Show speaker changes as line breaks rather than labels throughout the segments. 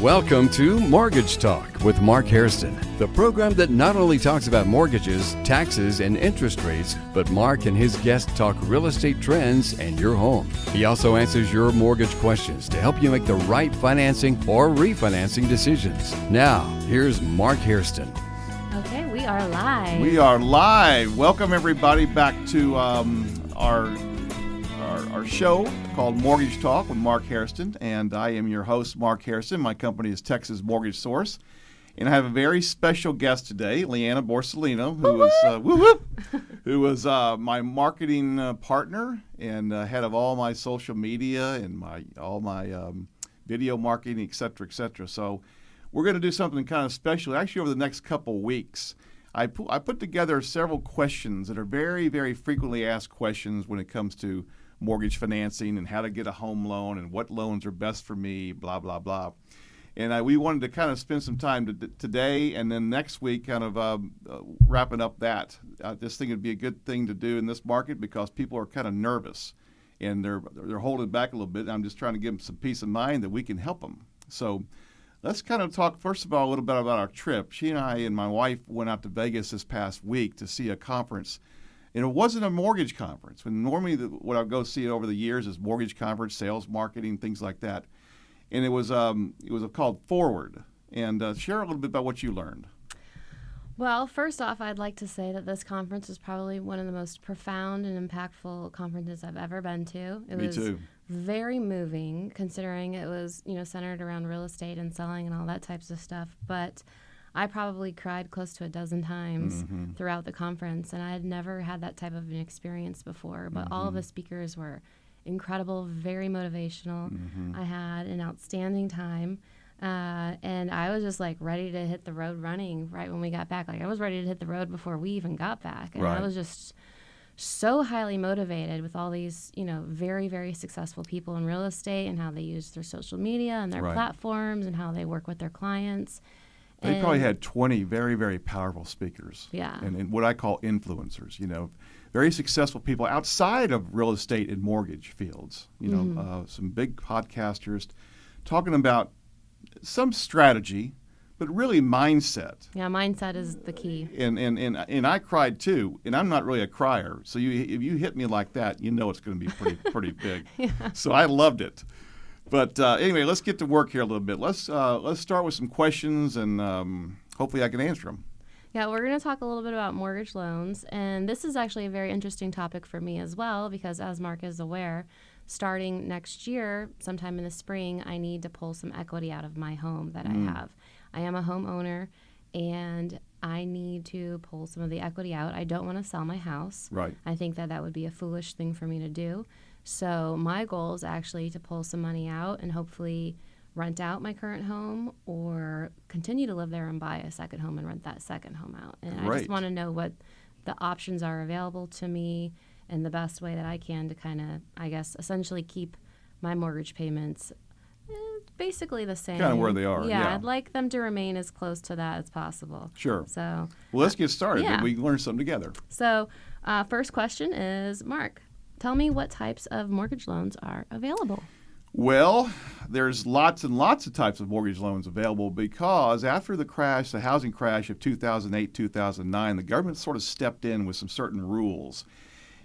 Welcome to Mortgage Talk with Mark Hairston, the program that not only talks about mortgages, taxes, and interest rates, but Mark and his guests talk real estate trends and your home. He also answers your mortgage questions to help you make the right financing or refinancing decisions. Now, here's Mark Hairston.
Okay, we are live.
We are live. Welcome everybody back to our show called Mortgage Talk with Mark Hairston, and I am your host, Mark Hairston. My company is Texas Mortgage Source, and I have a very special guest today, Leanna Borsellino, who is my marketing partner and head of all my social media and all my video marketing, et cetera, et cetera. So we're going to do something kind of special. Actually, over the next couple weeks, I put together several questions that are very, very frequently asked questions when it comes to mortgage financing and how to get a home loan and what loans are best for me, blah, blah, blah. And we wanted to kind of spend some time today and then next week kind of wrapping up that. I just think it'd be a good thing to do in this market because people are kind of nervous and they're holding back a little bit. I'm just trying to give them some peace of mind that we can help them. So let's kind of talk, first of all, a little bit about our trip. She and I and my wife went out to Vegas this past week to see a conference. And it wasn't a mortgage conference. When normally what I go see over the years is mortgage conference, sales, marketing, things like that. And it was called Forward. And share a little bit about what you learned.
Well, first off, I'd like to say that this conference was probably one of the most profound and impactful conferences I've ever been to. It was very moving, considering it was, centered around real estate and selling and all that types of stuff. But I probably cried close to a dozen times throughout the conference, and I had never had that type of an experience before. But all of the speakers were incredible, very motivational. I had an outstanding time, and I was just ready to hit the road running right when we got back. I was ready to hit the road before we even got back, and I was just so highly motivated with all these, very, very successful people in real estate and how they use their social media and their platforms and how they work with their clients.
They probably had 20 very, very powerful speakers.
Yeah.
And what I call influencers, very successful people outside of real estate and mortgage fields, some big podcasters talking about some strategy, but really mindset.
Yeah, mindset is the key.
And I cried too, and I'm not really a crier. So if you hit me like that, it's going to be pretty big.
Yeah.
So I loved it. But anyway, let's get to work here a little bit. Let's start with some questions, and hopefully I can answer them.
Yeah, we're going to talk a little bit about mortgage loans, and this is actually a very interesting topic for me as well because, as Mark is aware, starting next year, sometime in the spring, I need to pull some equity out of my home that I have. I am a homeowner, and I need to pull some of the equity out. I don't want to sell my house.
Right.
I think that would be a foolish thing for me to do. So my goal is actually to pull some money out and hopefully rent out my current home or continue to live there and buy a second home and rent that second home out. And I just want to know what the options are available to me and the best way that I can to kind of, essentially keep my mortgage payments basically the same.
Kind of where they are.
Yeah, I'd like them to remain as close to that as possible.
Sure.
So,
well, let's get started.
Yeah.
We can learn something together.
So first question is, Mark, tell me what types of mortgage loans are available.
Well, there's lots and lots of types of mortgage loans available because after the housing crash of 2008, 2009, the government sort of stepped in with some certain rules.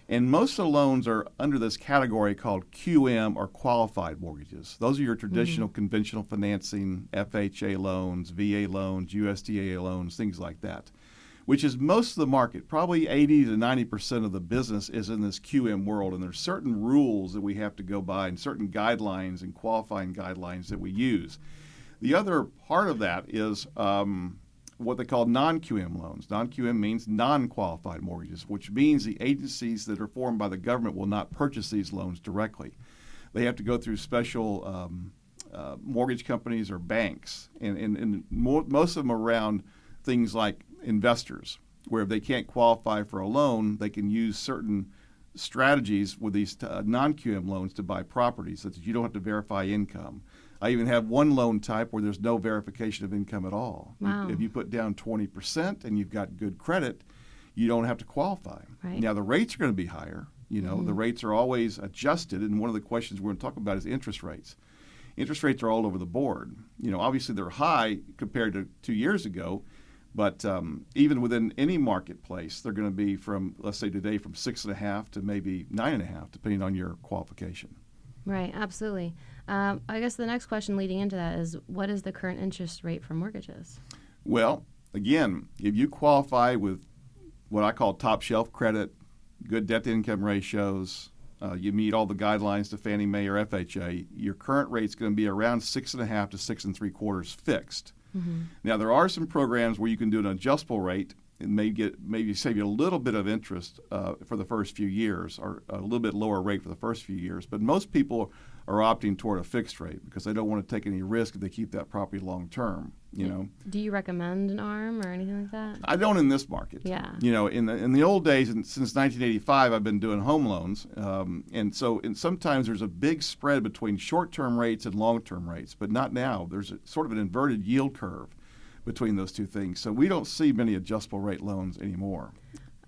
And most of the loans are under this category called QM or qualified mortgages. Those are your traditional conventional financing, FHA loans, VA loans, USDA loans, things like that, which is most of the market. Probably 80 to 90% of the business is in this QM world, and there's certain rules that we have to go by and certain guidelines and qualifying guidelines that we use. The other part of that is what they call non-QM loans. Non-QM means non-qualified mortgages, which means the agencies that are formed by the government will not purchase these loans directly. They have to go through special mortgage companies or banks, and most of them are around things like investors, where if they can't qualify for a loan, they can use certain strategies with these non-QM loans to buy properties, so that you don't have to verify income. I even have one loan type where there's no verification of income at all.
Wow.
If you put down 20% and you've got good credit, you don't have to qualify.
Right.
Now, the rates are going to be higher. The rates are always adjusted, and one of the questions we're going to talk about is interest rates. interest rates are all over the board. Obviously they're high compared to 2 years ago, but even within any marketplace, they're going to be from, let's say today, from 6.5 to maybe 9.5, depending on your qualification.
Right, absolutely. I guess the next question leading into that is, what is the current interest rate for mortgages?
Well, again, if you qualify with what I call top shelf credit, good debt-to-income ratios, you meet all the guidelines to Fannie Mae or FHA, your current rate's going to be around 6.5 to 6.75 fixed. Mm-hmm. Now, there are some programs where you can do an adjustable rate and maybe save you a little bit of interest for the first few years, or a little bit lower rate for the first few years. But most people are opting toward a fixed rate because they don't want to take any risk if they keep that property long term.
Do you recommend an ARM or anything like that?
I don't in this market.
Yeah.
In the old days, and since 1985, I've been doing home loans, and sometimes there's a big spread between short-term rates and long-term rates, but not now. There's sort of an inverted yield curve between those two things, so we don't see many adjustable rate loans anymore.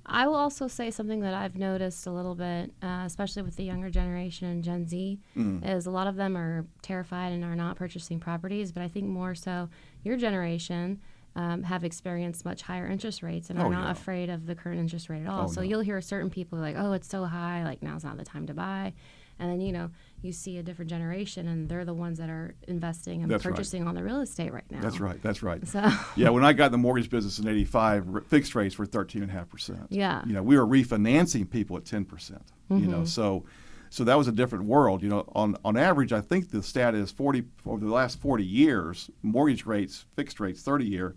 I will also say something that I've noticed a little bit, especially with the younger generation and Gen Z, is a lot of them are terrified and are not purchasing properties. But I think more so your generation have experienced much higher interest rates and are not afraid of the current interest rate at all. You'll hear certain people like, oh, it's so high, like now's not the time to buy. And then, you see a different generation, and they're the ones that are investing and purchasing on the real estate right now. That's
right. So yeah, when I got in the mortgage business in 85, fixed rates were 13.5%.
Yeah.
We were refinancing people at 10%.
Mm-hmm.
So that was a different world. On average, I think the stat is over the last 40 years, mortgage rates, fixed rates, 30-year,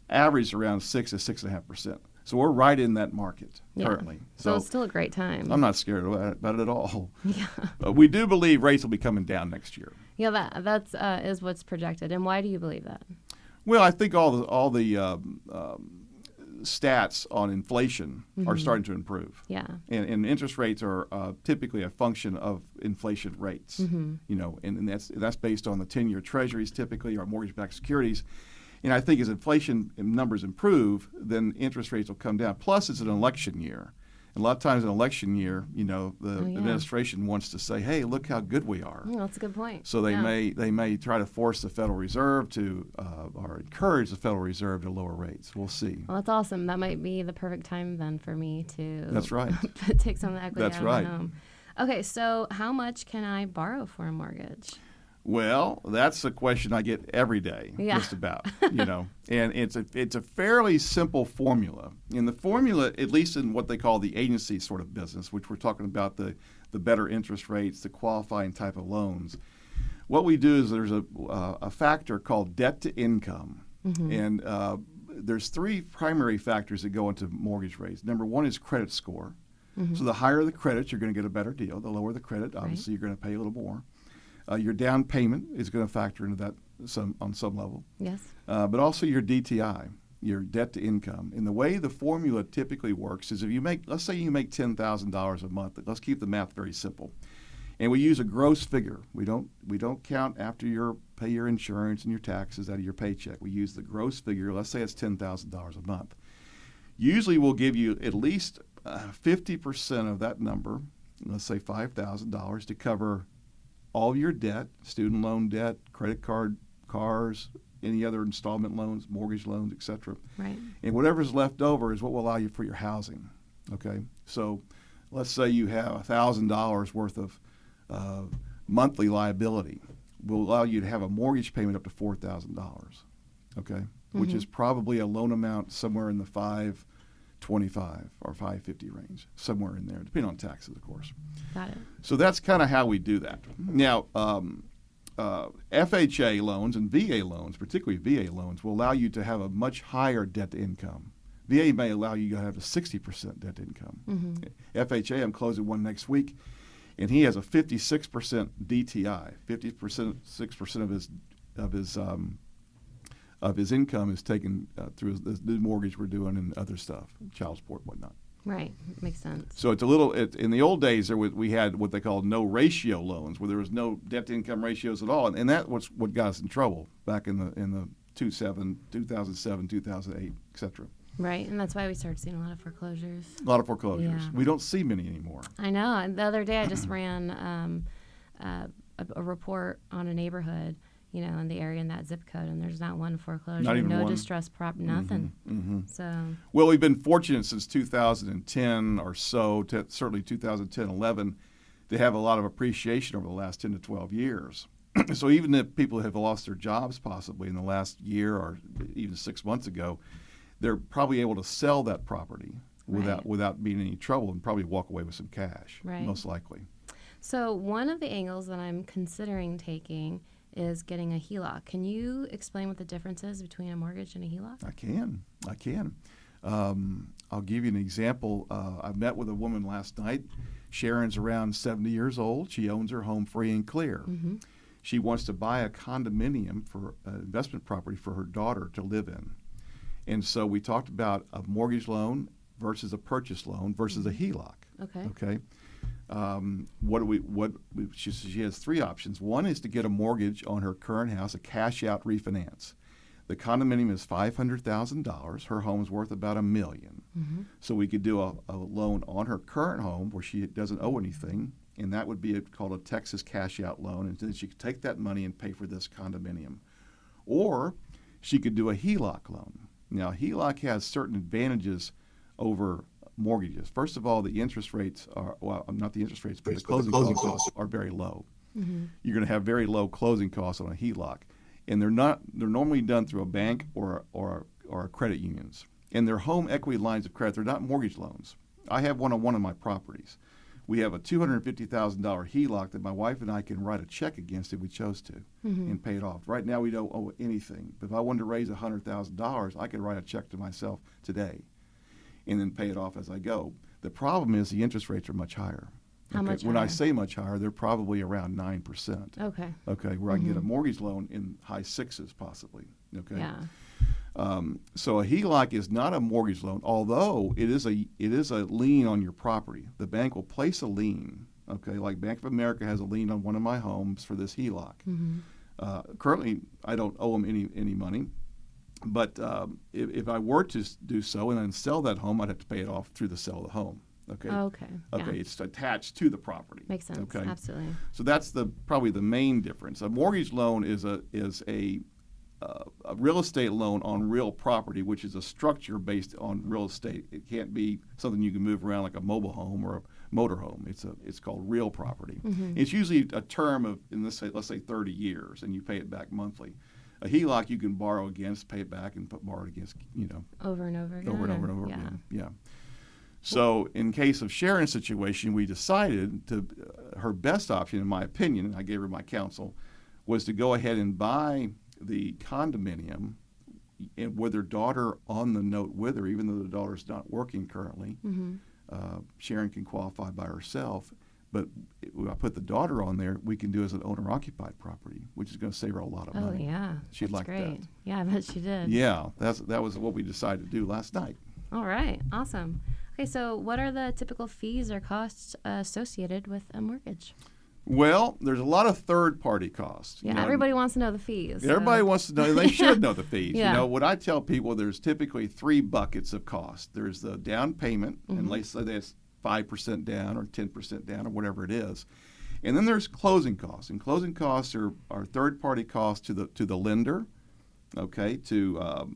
averaged around 6 to 6.5%. So we're right in that market currently.
So it's still a great time.
I'm not scared about it at all.
Yeah.
We do believe rates will be coming down next year.
Yeah, that's is what's projected. And why do you believe that?
Well, I think all the stats on inflation are starting to improve.
Yeah.
And interest rates are typically a function of inflation rates. Mm-hmm. And that's based on the 10-year treasuries typically, or mortgage-backed securities. And I think as inflation numbers improve, then interest rates will come down. Plus, it's an election year. And a lot of times in an election year, the administration wants to say, hey, look how good we are.
That's a good point.
So they may try to force the Federal Reserve to, or encourage the Federal Reserve to lower rates. We'll see.
Well, that's awesome. That might be the perfect time then for me to
That's right.
take some of the equity
That's
out
right.
of my home. Okay, so how much can I borrow for a mortgage?
Well, that's a question I get every day, just about, And it's a fairly simple formula. And the formula, at least in what they call the agency sort of business, which we're talking about the better interest rates, the qualifying type of loans, what we do is there's a factor called debt to income. Mm-hmm. And there's three primary factors that go into mortgage rates. Number one is credit score. Mm-hmm. So the higher the credit, you're going to get a better deal. The lower the credit, obviously, you're going to pay a little more. Your down payment is going to factor into that on some level.
Yes.
But also your DTI, your debt to income. And the way the formula typically works is let's say you make $10,000 a month. Let's keep the math very simple. And we use a gross figure. We don't count after you pay your insurance and your taxes out of your paycheck. We use the gross figure. Let's say it's $10,000 a month. Usually we'll give you at least 50% of that number, let's say $5,000, to cover all your debt, student loan debt, credit card, cars, any other installment loans, mortgage loans, etc.
Right.
And whatever's left over is what will allow you for your housing. Okay. So let's say you have $1,000 worth of monthly liability. Will allow you to have a mortgage payment up to $4,000. Okay. Mm-hmm. Which is probably a loan amount somewhere in the $525 or $550 range, somewhere in there, depending on taxes, of course.
Got it.
So that's kind of how we do that. Now, FHA loans and VA loans, particularly VA loans, will allow you to have a much higher debt to income. VA may allow you to have a 60% debt to income. Mm-hmm. FHA, I'm closing one next week, and he has a 56% DTI. 56% of his income is taken through the new mortgage we're doing and other stuff, child support, whatnot.
Right, makes sense.
So it's a little. In the old days, we had what they called no ratio loans, where there was no debt to income ratios at all, and that was what got us in trouble back in the 2007, 2008, etc.
Right, and that's why we started seeing a lot of foreclosures.
A lot of foreclosures.
Yeah.
We don't see many anymore.
I know. The other day, I just ran a report on a neighborhood, in the area in that zip code, and there's not one foreclosure,
Not even
no
one.
distressed nothing.
Mm-hmm.
So,
well, we've been fortunate since 2010 or so, certainly 2010-11, to have a lot of appreciation over the last 10 to 12 years. So even if people have lost their jobs possibly in the last year or even 6 months ago, they're probably able to sell that property without being in any trouble and probably walk away with some cash, most likely.
So one of the angles that I'm considering taking is getting a HELOC. Can you explain what the difference is between a mortgage and a HELOC?
I can. I'll give you an example. I met with a woman last night. Sharon's around 70 years old. She owns her home free and clear.
Mm-hmm.
She wants to buy a condominium for investment property for her daughter to live in. And so we talked about a mortgage loan versus a purchase loan versus a HELOC. Okay. She has three options. One is to get a mortgage on her current house, a cash out refinance. The condominium is $500,000. Her home's worth about $1 million.
Mm-hmm.
So we could do a loan on her current home where she doesn't owe anything, and that would be called a Texas cash out loan, and then she could take that money and pay for this condominium. Or she could do a HELOC loan. Now, HELOC has certain advantages over mortgages. First of all, the interest rates are, well, not the interest rates, but the closing costs are very low.
Mm-hmm.
You're going to have very low closing costs on a HELOC. And they're normally done through a bank or credit unions. And they're home equity lines of credit. They're not mortgage loans. I have one on one of my properties. We have a $250,000 HELOC that my wife and I can write a check against if we chose to and pay it off. Right now we don't owe anything. But if I wanted to raise $100,000, I could write a check to myself today and then pay it off as I go. The problem is the interest rates are much higher.
How much
When
higher?
I say much higher, they're probably around 9%.
Okay,
where I can get a mortgage loan in high sixes possibly. Okay.
Yeah.
So a HELOC is not a mortgage loan, although it is a lien on your property. The bank will place a lien. Okay, like Bank of America has a lien on one of my homes for this HELOC.
Mm-hmm.
Currently, I don't owe them any money, but if I were to do so and then sell that home, I'd have to pay it off through the sale of the home. Okay.
Okay.
Okay.
Yeah.
It's attached to the property.
Makes sense.
Okay.
Absolutely.
So that's probably the main difference. A mortgage loan is a real estate loan on real property, which is a structure based on real estate. It can't be something you can move around like a mobile home or a motor home. It's called real property.
Mm-hmm.
It's usually a term of, let's say 30 years, and you pay it back monthly. A HELOC you can borrow against, pay it back, and borrow it against,
Over and over again.
over and over and over
Yeah.
again. Yeah. So in case of Sharon's situation, we decided her best option, in my opinion, and I gave her my counsel, was to go ahead and buy the condominium and with her daughter on the note with her, even though the daughter's not working currently.
Mm-hmm.
Sharon can qualify by herself, but I put the daughter on there, we can do as an owner-occupied property, which is going to save her a lot of money.
Oh, yeah.
She'd
That's
like
great.
that.
Yeah, I bet she did.
Yeah, that was what we decided to do last night.
All right. Awesome. Okay, so what are the typical fees or costs associated with a mortgage?
Well, there's a lot of third-party costs.
Yeah, everybody wants to know the fees.
Everybody wants to know. They should know the fees.
Yeah.
What I tell people, there's typically three buckets of cost. There's the down payment, and let's say that's 5% down or 10% down or whatever it is. And then there's closing costs. And closing costs are third-party costs to the lender, okay, to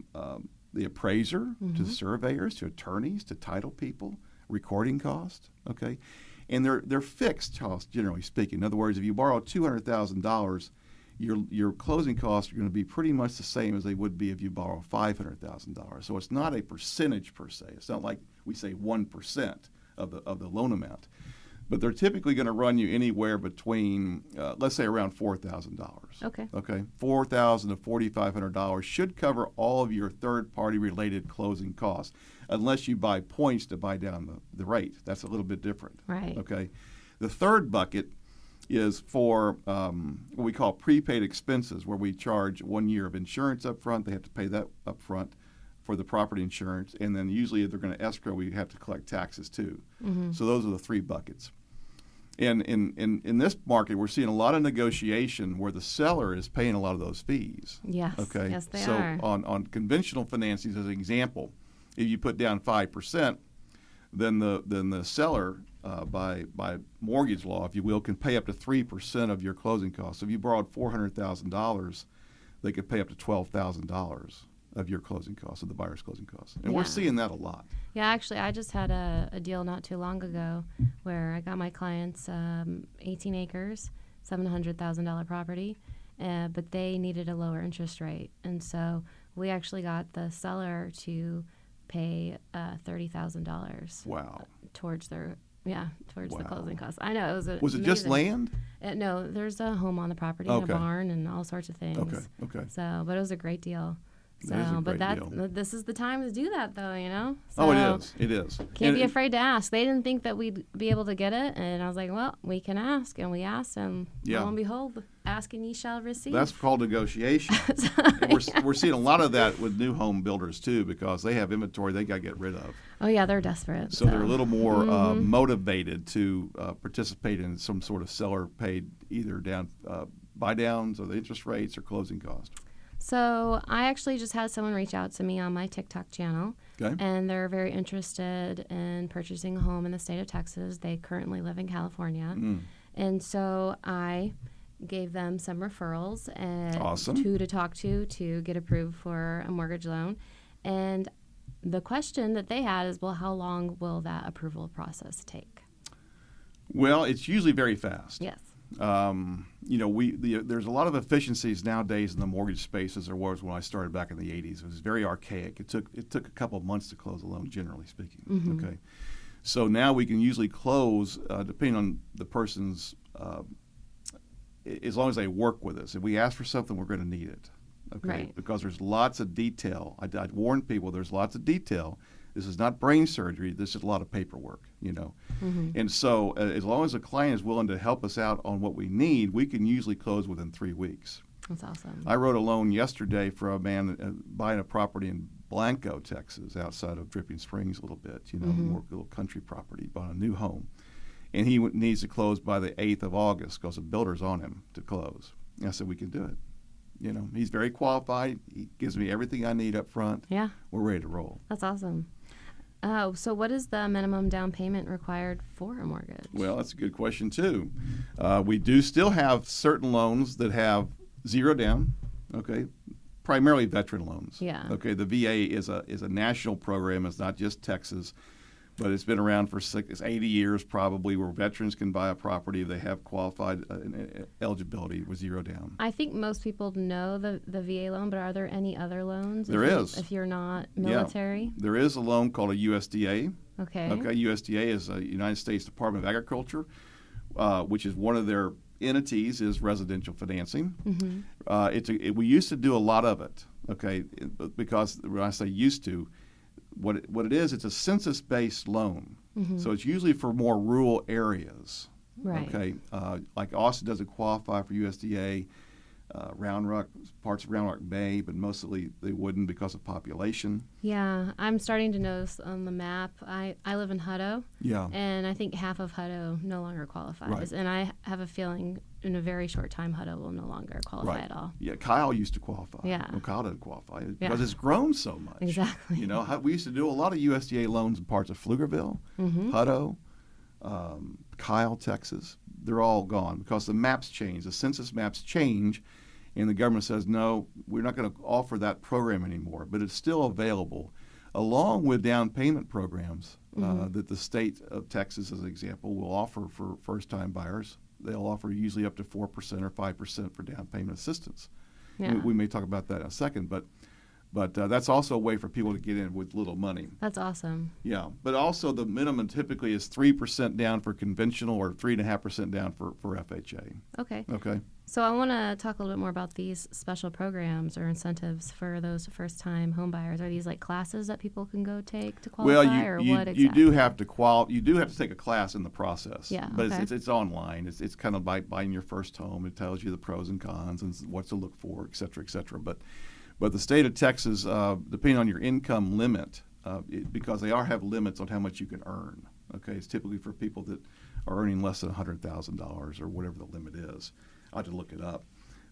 the appraiser, to the surveyors, to attorneys, to title people, recording costs, okay? And they're fixed costs, generally speaking. In other words, if you borrow $200,000, your closing costs are going to be pretty much the same as they would be if you borrow $500,000. So it's not a percentage per se. It's not like we say 1% of the loan amount. But they're typically going to run you anywhere between, let's say, around $4,000.
Okay.
Okay, $4,000 to $4,500 should cover all of your third-party related closing costs, unless you buy points to buy down the rate. That's a little bit different.
Right.
Okay. The third bucket is for what we call prepaid expenses, where we charge 1 year of insurance up front. They have to pay that up front for the property insurance, and then usually if they're going to escrow, we have to collect taxes too. Mm-hmm. So those are the three buckets. And in this market, we're seeing a lot of negotiation where the seller is paying a lot of those fees.
Yes.
Okay.
Yes, they
so
are.
on conventional financings, as an example, if you put down 5%, then the seller by mortgage law, if you will, can pay up to 3% of your closing costs. So if you borrowed $400,000, they could pay up to $12,000 of your closing costs, of the buyer's closing costs. And we're seeing that a lot.
Yeah, actually, I just had a deal not too long ago where I got my clients 18 acres, $700,000 property, but they needed a lower interest rate. And so we actually got the seller to pay $30,000.
Wow.
Towards their the closing costs. I know, it was amazing.
It just land?
No, there's a home on the property, and a barn, and all sorts of things.
Okay.
So, but it was a great deal. So,
That is a great deal.
This is the time to do that, though, you know?
So, it is.
Can't be afraid to ask. They didn't think that we'd be able to get it, and I was like, well, we can ask, and we asked, and lo and behold, ask and ye shall receive.
That's called negotiation. We're seeing a lot of that with new home builders, too, because they have inventory they got to get rid of.
Oh, yeah, they're desperate.
So they're a little more motivated to participate in some sort of seller-paid either buy downs or the interest rates or closing costs.
So I actually just had someone reach out to me on my TikTok channel, and they're very interested in purchasing a home in the state of Texas. They currently live in California. And so I gave them some referrals and who to talk to get approved for a mortgage loan. And the question that they had is, well, how long will that approval process take?
Well, it's usually very fast.
Yes.
There's a lot of efficiencies nowadays in the mortgage space as there was when I started back in the 80s. It was very archaic. It took a couple of months to close a loan, generally speaking. Okay. So now we can usually close, depending on the person's, as long as they work with us. If we ask for something, we're going to need it. Okay.
Right.
Because there's lots of detail. I'd warn people there's lots of detail. This is not brain surgery. This is a lot of paperwork, you know. And so as long as the client is willing to help us out on what we need, we can usually close within 3 weeks.
That's awesome.
I wrote a loan yesterday for a man buying a property in Blanco, Texas, outside of Dripping Springs a little bit, you know, more little country property, bought a new home. And he needs to close by the 8th of August because the builder's on him to close. And I said, we can do it. You know, he's very qualified. He gives me everything I need up front.
Yeah.
We're ready to roll.
That's awesome. So what is the minimum down payment required for a mortgage? Well,
that's a good question, too. We do still have certain loans that have zero down, okay, primarily veteran loans.
Yeah.
Okay, the VA is a national program. It's not just Texas, but it's been around for 80 years probably, where veterans can buy a property if they have qualified eligibility with zero down.
I think most people know the VA loan, but are there any other loans?
There is.
If you're not military?
Yeah. There is a loan called a USDA.
Okay.
USDA is a United States Department of Agriculture, which is one of their entities is residential financing. We used to do a lot of it, okay, because when I say used to, what it is, it's a census-based loan. So it's usually for more rural areas.
Right.
Okay. Like Austin doesn't qualify for USDA. Round Rock, parts of Round Rock may, but mostly they wouldn't because of population.
Yeah, I'm starting to notice on the map. I live in Hutto.
Yeah.
And I think half of Hutto no longer qualifies.
Right.
And I have a feeling in a very short time Hutto will no longer qualify at all.
Yeah, Kyle used to qualify.
Yeah.
Well, Kyle doesn't qualify because it's grown so much.
Exactly.
You know, we used to do a lot of USDA loans in parts of Pflugerville, Hutto, Kyle, Texas. They're all gone because the maps change. The census maps change, and the government says, no, we're not going to offer that program anymore. But it's still available, along with down payment programs that the state of Texas, as an example, will offer for first-time buyers. They'll offer usually up to 4% or 5% for down payment assistance.
Yeah.
We may talk about that in a second, but that's also a way for people to get in with little money.
That's awesome.
Yeah, but also the minimum typically is 3% down for conventional or 3.5% down for FHA.
Okay.
Okay.
So I want to talk a little bit more about these special programs or incentives for those first-time home buyers. Are these like classes that people can go take to qualify, what exactly?
You do have to you do have to take a class in the process.
Yeah.
But
okay.
it's online. It's kind of like buying your first home. It tells you the pros and cons and what to look for, et cetera, et cetera. But the state of Texas, depending on your income limit, because they have limits on how much you can earn. Okay, it's typically for people that are earning less than $100,000 or whatever the limit is. I have to look it up.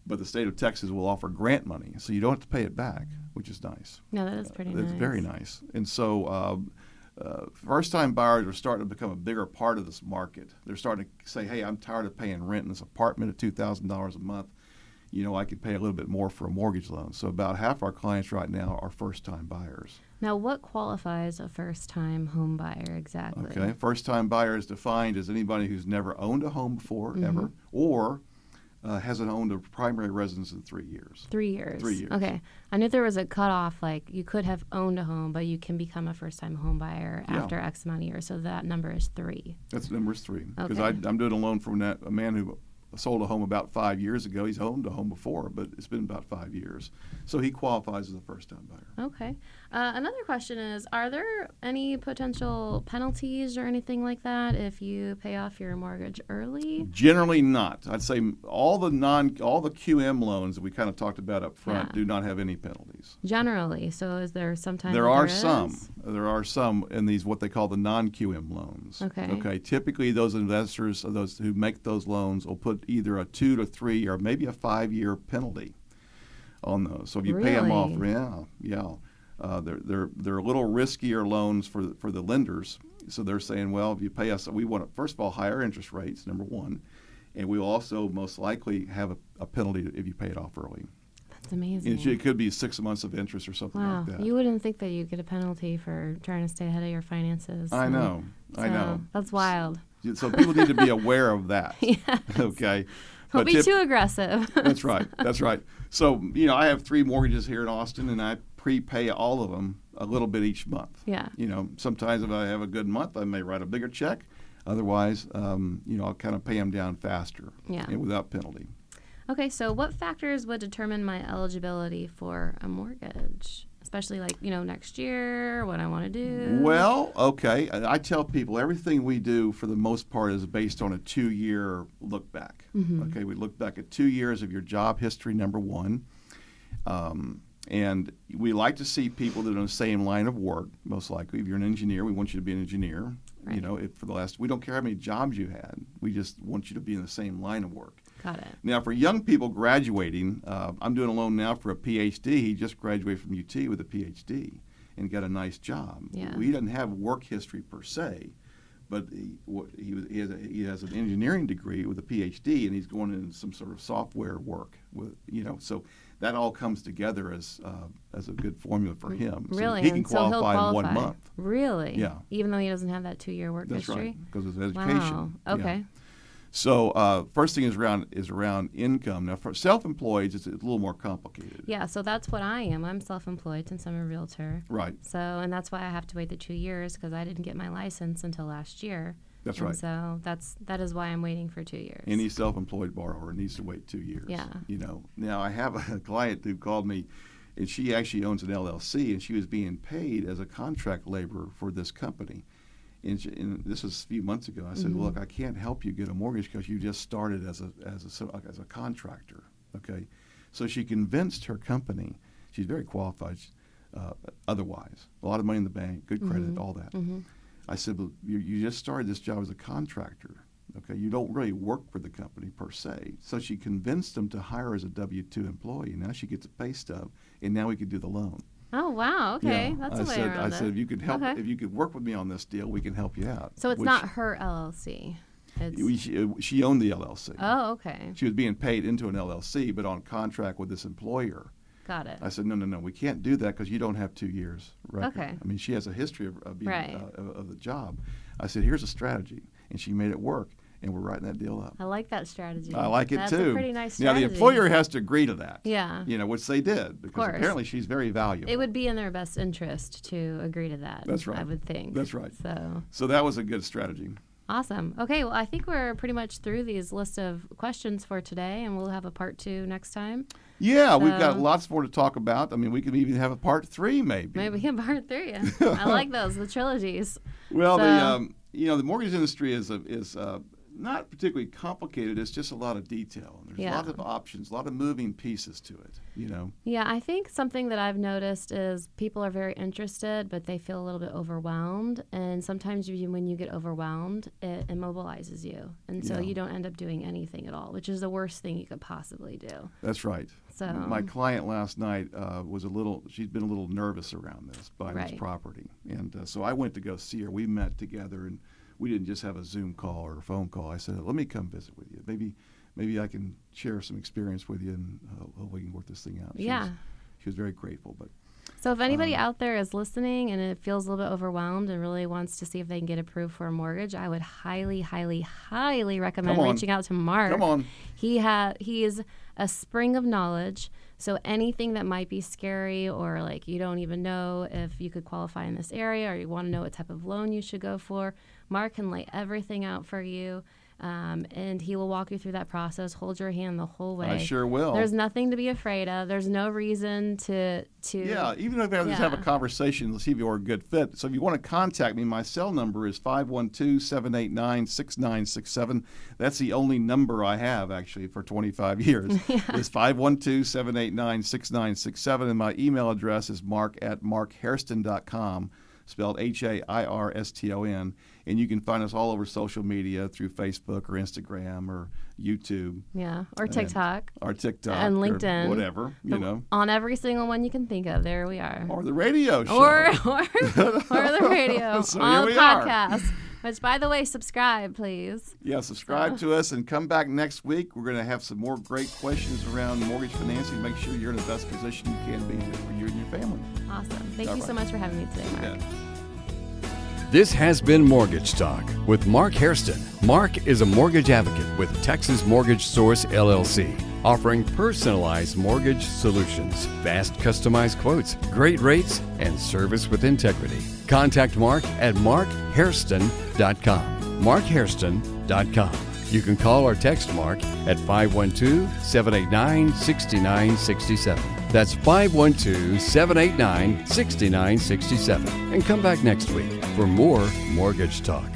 But the state of Texas will offer grant money, so you don't have to pay it back, which is nice.
No, that is pretty nice.
It's very nice. And so first-time buyers are starting to become a bigger part of this market. They're starting to say, hey, I'm tired of paying rent in this apartment at $2,000 a month. I could pay a little bit more for a mortgage loan. So about half our clients right now are first-time buyers.
Now, what qualifies a first-time home buyer exactly?
Okay, first-time buyer is defined as anybody who's never owned a home before, ever, or hasn't owned a primary residence in 3 years.
3 years.
3 years.
Okay. I knew there was a cutoff, like you could have owned a home, but you can become a first-time home buyer after X amount of years. So that number is 3.
That's number 3. Because
Okay.
I'm doing a loan from a man who sold a home about 5 years ago. He's owned a home before, but it's been about 5 years. So he qualifies as a first-time buyer.
Okay. Another question is, are there any potential penalties or anything like that if you pay off your mortgage early?
Generally not. I'd say all the QM loans that we kind of talked about up front do not have any penalties.
Generally. So is there sometimes
There are some in these what they call the non-QM loans.
Okay.
Typically those investors, those who make those loans, will put either a 2 to 3 or maybe a 5-year penalty on those. So if you pay them off, they're a little riskier loans for the lenders. So they're saying, well, if you pay us, we want to, first of all, higher interest rates, number one, and we'll also most likely have a penalty if you pay it off early.
That's amazing.
It could be 6 months of interest or something like that.
You wouldn't think that you get a penalty for trying to stay ahead of your finances.
I know.
That's wild.
So people need to be aware of that.
Yes.
Okay.
Don't be too aggressive.
That's right. So, I have 3 mortgages here in Austin, and I prepay all of them a little bit each month.
Yeah.
Sometimes if I have a good month, I may write a bigger check. Otherwise, I'll kind of pay them down faster and without penalty.
Okay, so what factors would determine my eligibility for a mortgage? Especially next year, what I want to do?
Well, okay. I tell people everything we do for the most part is based on a 2-year look back.
Mm-hmm.
Okay, we look back at 2 years of your job history, number one. And we like to see people that are in the same line of work, most likely. If you're an engineer, we want you to be an engineer.
Right.
We don't care how many jobs you had. We just want you to be in the same line of work.
Got it.
Now, for young people graduating, I'm doing a loan now for a PhD. He just graduated from UT with a PhD and got a nice job.
Yeah.
He doesn't have work history per se, but he has an engineering degree with a PhD, and he's going into some sort of software work So that all comes together as a good formula for him.
Really?
So he can
he'll
qualify in 1 month.
Really?
Yeah.
Even though he doesn't have that 2-year work
That's
history?
right, because of his education.
Wow. Okay.
Yeah. So first thing is around income. Now, for self-employed, it's a little more complicated.
Yeah, so that's what I am. I'm self-employed since I'm a realtor.
Right.
So, and that's why I have to wait the 2 years because I didn't get my license until last year.
That's
and
right.
So that is why I'm waiting for 2 years.
Any self-employed borrower needs to wait 2 years.
Yeah.
Now I have a client who called me, and she actually owns an LLC, and she was being paid as a contract laborer for this company. And this was a few months ago. I said,
Mm-hmm.
"Look, I can't help you get a mortgage because you just started as a contractor." Okay, so she convinced her company. She's very qualified. Otherwise, a lot of money in the bank, good credit,
Mm-hmm.
all that.
Mm-hmm.
I said, "Well, you just started this job as a contractor. Okay, you don't really work for the company per se." So she convinced them to hire her as a W-2 employee. Now she gets a pay stub, and now we could do the loan.
Oh, wow. Okay.
Yeah.
That's a way around it.
I said, if you could help,
Okay.
if you could work with me on this deal, we can help you out.
So it's not her LLC.
She owned the LLC.
Oh, okay.
She was being paid into an LLC, but on contract with this employer.
Got it.
I said, no, we can't do that because you don't have 2 years record.
Okay.
I mean, she has a history of being
Right.
of the job. I said, here's a strategy, and she made it work, and we're writing that deal up.
I like that strategy.
I like it
That's
too.
That's a pretty nice
Now
strategy.
the employer has to agree to that.
Yeah.
Which they did because
course.
apparently she's very valuable.
It would be in their best interest to agree to that.
That's right.
I would think.
That's right.
So
that was a good strategy.
awesome. Okay, well, I think we're pretty much through these list of questions for today, and we'll have a part 2 next time.
Yeah, we've got lots more to talk about. I mean, we could even have a part 3 maybe.
Maybe a part 3. I like those, the trilogies.
Well,
So-
the mortgage industry is not particularly complicated. It's just a lot of detail. There's a lot of options, a lot of moving pieces to it,
Yeah, I think something that I've noticed is people are very interested, but they feel a little bit overwhelmed. And sometimes when you get overwhelmed, it immobilizes you. And so you don't end up doing anything at all, which is the worst thing you could possibly do.
That's right. So my client last night she's been a little nervous around this, buying this property. And so I went to go see her. We met together, and we didn't just have a Zoom call or a phone call. I said, let me come visit with you. Maybe I can share some experience with you, and hope we can work this thing out. She was very grateful. But
so if anybody out there is listening and it feels a little bit overwhelmed and really wants to see if they can get approved for a mortgage, I would highly, highly, highly recommend reaching out to Mark.
Come on.
He is a spring of knowledge. So anything that might be scary, or like you don't even know if you could qualify in this area, or you want to know what type of loan you should go for, Mark can lay everything out for you. And he will walk you through that process, hold your hand the whole way.
I sure will.
There's nothing to be afraid of. There's no reason to
Yeah, even if I just have a conversation, let's see if you're a good fit. So if you want to contact me, my cell number is 512-789-6967. That's the only number I have, actually, for 25 years. It's 512-789-6967, and my email address is mark@markhairston.com. spelled Hairston, and you can find us all over social media through Facebook or Instagram or YouTube.
Yeah, or TikTok.
Or TikTok.
And LinkedIn.
Or whatever,
On every single one you can think of, there we are.
Or the radio show.
Or the radio.
So
on the podcast. Which, by the way, subscribe, please.
Yeah, subscribe to us and come back next week. We're going to have some more great questions around mortgage financing. Make sure you're in the best position you can be for you and your family.
Awesome. Thank you so much for having me today, Mark.
Yeah.
This has been Mortgage Talk with Mark Hairston. Mark is a mortgage advocate with Texas Mortgage Source, LLC, offering personalized mortgage solutions, fast customized quotes, great rates, and service with integrity. Contact Mark at markhairston.com. markhairston.com. You can call or text Mark at 512-789-6967. That's 512-789-6967. And come back next week for more Mortgage Talk.